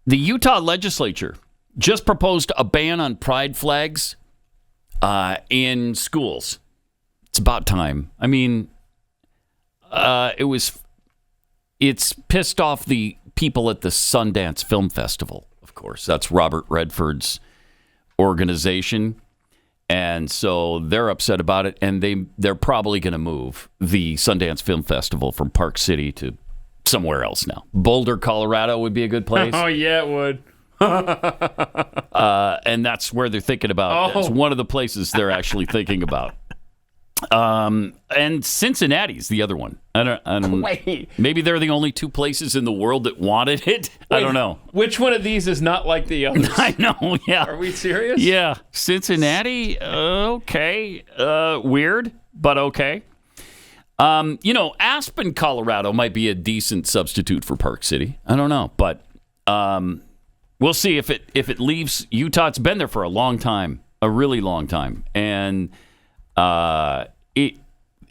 The Utah legislature just proposed a ban on pride flags in schools. It's about time. I mean, it's pissed off the people at the Sundance Film Festival, of course. That's Robert Redford's organization. And so they're upset about it, and they're probably going to move the Sundance Film Festival from Park City to somewhere else now. Boulder, Colorado would be a good place. Oh, yeah, it would. And that's where they're thinking about. It's one of the places they're actually thinking about. And Cincinnati's the other one. I don't. Wait. Maybe they're the only two places in the world that wanted it. I don't know. Which one of these is not like the others? I know, yeah. Are we serious? Yeah. Cincinnati, okay. Weird, but okay. Aspen, Colorado might be a decent substitute for Park City. I don't know, but we'll see if it leaves Utah. It's been there for a long time, a really long time, and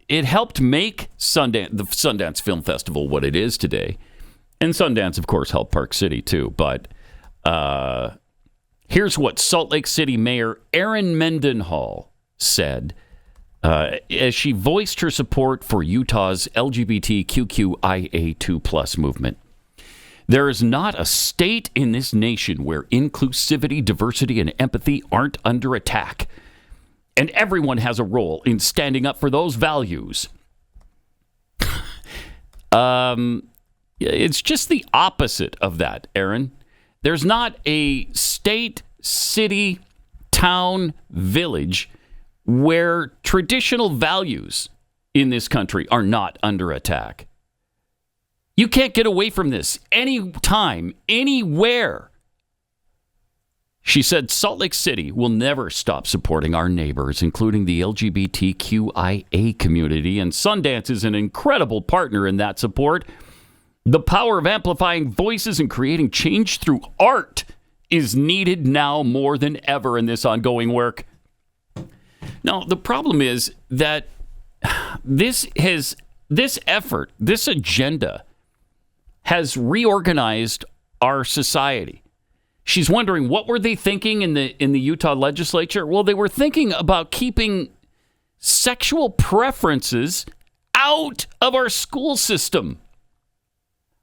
it helped make the Sundance Film Festival what it is today, and Sundance, of course, helped Park City too. But here's what Salt Lake City Mayor Erin Mendenhall said as she voiced her support for Utah's LGBTQIA2+ movement. There is not a state in this nation where inclusivity, diversity, and empathy aren't under attack. And everyone has a role in standing up for those values. It's just the opposite of that, Aaron. There's not a state, city, town, village where traditional values in this country are not under attack. You can't get away from this anytime, anywhere. She said Salt Lake City will never stop supporting our neighbors, including the LGBTQIA community, and Sundance is an incredible partner in that support. The power of amplifying voices and creating change through art is needed now more than ever in this ongoing work. Now, the problem is that this effort, this agenda, has reorganized our society. She's wondering, what were they thinking in the Utah legislature? Well, they were thinking about keeping sexual preferences out of our school system.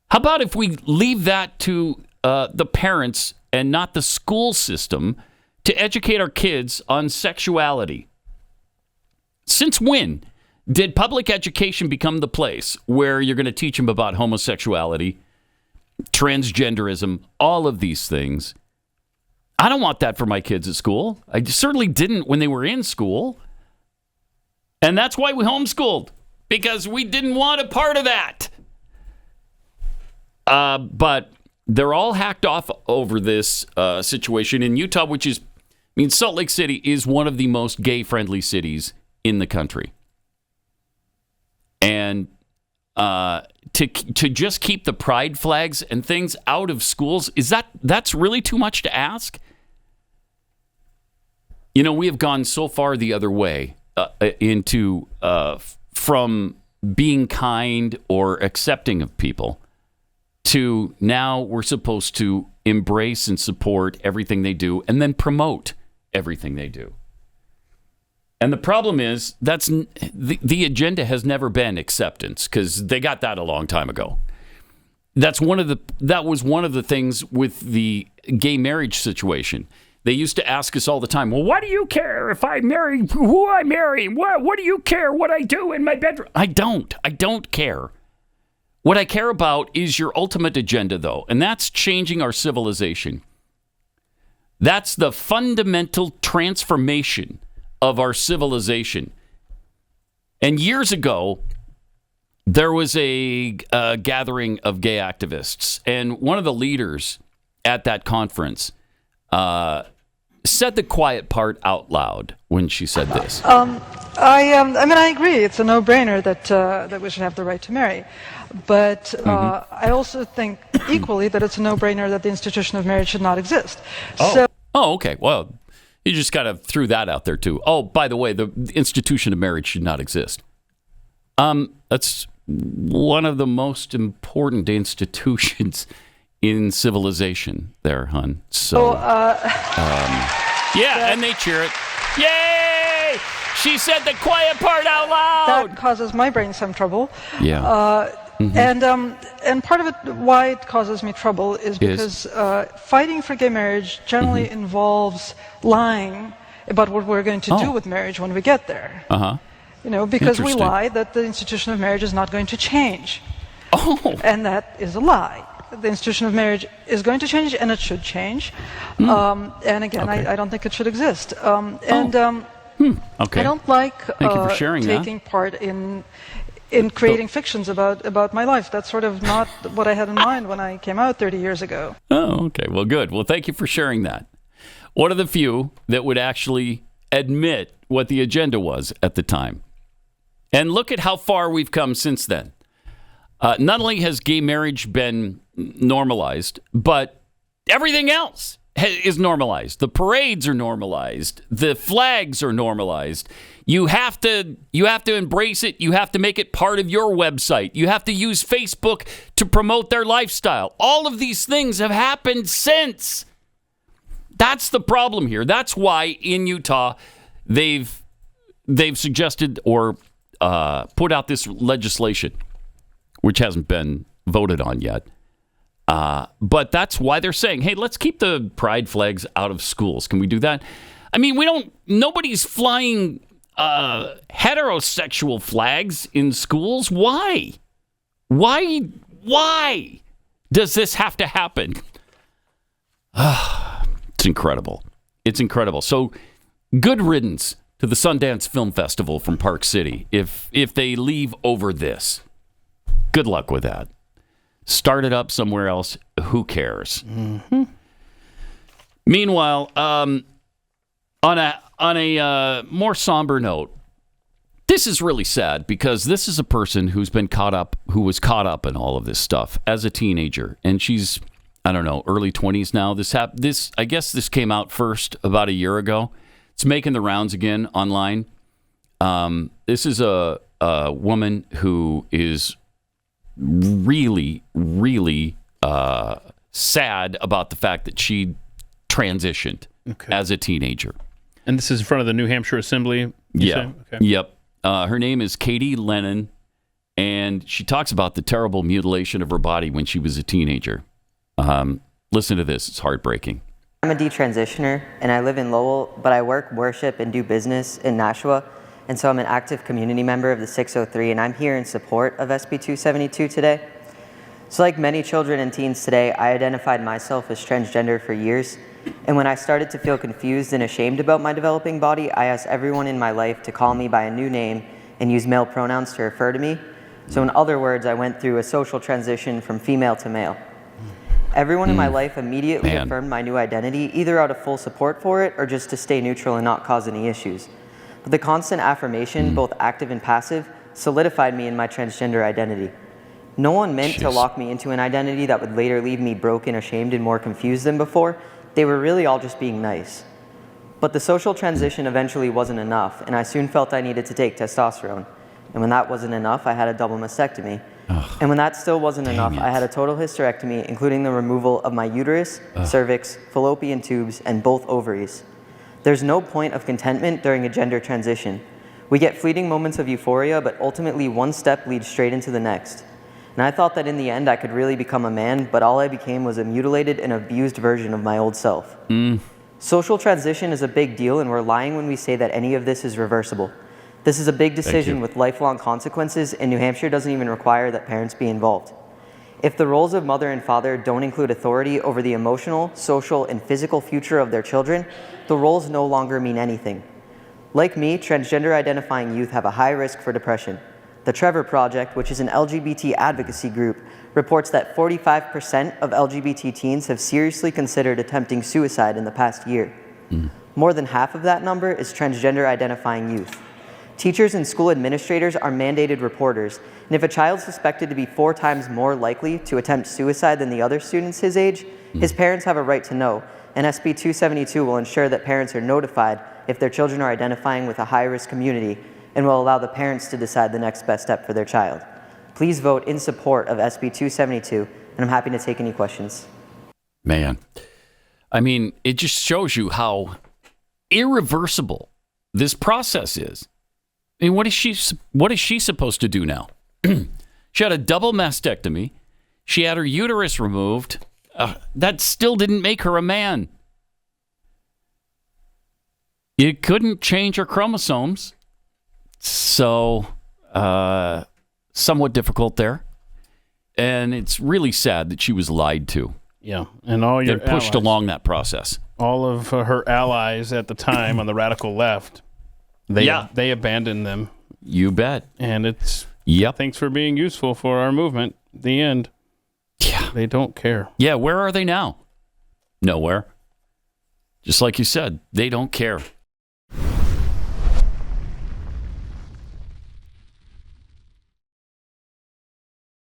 How about if we leave that to the parents and not the school system to educate our kids on sexuality? Since when did public education become the place where you're going to teach them about homosexuality, transgenderism, all of these things? I don't want that for my kids at school. I certainly didn't when they were in school. And that's why we homeschooled, because we didn't want a part of that. But they're all hacked off over this situation in Utah, Salt Lake City is one of the most gay-friendly cities in the country. And to just keep the pride flags and things out of schools, that's really too much to ask? We have gone so far the other way into from being kind or accepting of people to now we're supposed to embrace and support everything they do and then promote everything they do. And the problem is that's the agenda has never been acceptance, because they got that a long time ago. That was one of the things with the gay marriage situation. They used to ask us all the time, well, why do you care if I marry who I marry? What do you care what I do in my bedroom? I don't care. What I care about is your ultimate agenda, though, and that's changing our civilization. That's the fundamental transformation of our civilization. And years ago, there was a gathering of gay activists, and one of the leaders at that conference said the quiet part out loud when she said this. I agree. It's a no-brainer that we should have the right to marry. But I also think equally that it's a no-brainer that the institution of marriage should not exist. Okay. Well, you just kind of threw that out there, too. Oh, by the way, the institution of marriage should not exist. That's one of the most important institutions in civilization there, hon. So, yeah, and they cheer it. Yay! She said the quiet part out loud. That causes my brain some trouble. Yeah. And part of it, why it causes me trouble, is because fighting for gay marriage generally involves lying about what we're going to do with marriage when we get there. Because we lie that the institution of marriage is not going to change. And that is a lie. The institution of marriage is going to change, and it should change. And again, I don't think it should exist. I don't like Thank you for sharing taking part in creating fictions about my life. That's sort of not what I had in mind when I came out 30 years ago. Oh, okay. Well, good. Well, thank you for sharing that. One of the few that would actually admit what the agenda was at the time. And look at how far we've come since then. Not only has gay marriage been normalized, but everything else is normalized. The parades are normalized. The flags are normalized. You have to embrace it. You have to make it part of your website. You have to use Facebook to promote their lifestyle. All of these things have happened since. That's the problem here. That's why in Utah they've suggested or put out this legislation, which hasn't been voted on yet. But that's why they're saying, hey, let's keep the pride flags out of schools. Can we do that? I mean, nobody's flying heterosexual flags in schools. Why? Why does this have to happen? It's incredible. It's incredible. So good riddance to the Sundance Film Festival from Park City if they leave over this. Good luck with that. Start it up somewhere else. Who cares? Meanwhile, on a more somber note, this is really sad because this is a person who was caught up in all of this stuff as a teenager, and she's, I don't know, early 20s now. I guess this came out first about a year ago. It's making the rounds again online. This is a woman who is really, really sad about the fact that she transitioned as a teenager. And this is in front of the New Hampshire Assembly? Yeah. Okay. Yep. Her name is Katie Lennon, and she talks about the terrible mutilation of her body when she was a teenager. Listen to this. It's heartbreaking. I'm a detransitioner, and I live in Lowell, but I work, worship, and do business in Nashua. And so I'm an active community member of the 603, and I'm here in support of SB 272 today. So like many children and teens today, I identified myself as transgender for years. And when I started to feel confused and ashamed about my developing body, I asked everyone in my life to call me by a new name and use male pronouns to refer to me. So in other words, I went through a social transition from female to male. Everyone in my life immediately affirmed my new identity, either out of full support for it or just to stay neutral and not cause any issues. But the constant affirmation, both active and passive, solidified me in my transgender identity. No one meant to lock me into an identity that would later leave me broken, ashamed, and more confused than before. They were really all just being nice. But the social transition eventually wasn't enough, and I soon felt I needed to take testosterone. And when that wasn't enough, I had a double mastectomy. And when that still wasn't enough, I had a total hysterectomy, including the removal of my uterus, cervix, fallopian tubes, and both ovaries. There's no point of contentment during a gender transition. We get fleeting moments of euphoria, but ultimately one step leads straight into the next. And I thought that in the end I could really become a man, but all I became was a mutilated and abused version of my old self. Social transition is a big deal, and we're lying when we say that any of this is reversible. This is a big decision with lifelong consequences, and New Hampshire doesn't even require that parents be involved. If the roles of mother and father don't include authority over the emotional, social, and physical future of their children, the roles no longer mean anything. Like me, transgender identifying youth have a high risk for depression. The Trevor Project, which is an LGBT advocacy group, reports that 45% of LGBT teens have seriously considered attempting suicide in the past year. More than half of that number is transgender identifying youth. Teachers and school administrators are mandated reporters, and if a child's suspected to be 4 times more likely to attempt suicide than the other students his age, his parents have a right to know, and SB 272 will ensure that parents are notified if their children are identifying with a high-risk community and will allow the parents to decide the next best step for their child. Please vote in support of SB 272 and I'm happy to take any questions. Man, I mean, it just shows you how irreversible this process is. I mean, what is she supposed to do now? She had a double mastectomy. She had her uterus removed. That still didn't make her a man. You couldn't change her chromosomes. So, somewhat difficult there. And it's really sad that she was lied to. Yeah, and all your pushed allies, along that process. all of her allies at the time on the radical left, they abandoned them. You bet. And it's Yep. thanks for being useful for our movement. The end. Yeah. They don't care. Yeah, where are they now? Nowhere. Just like you said, they don't care.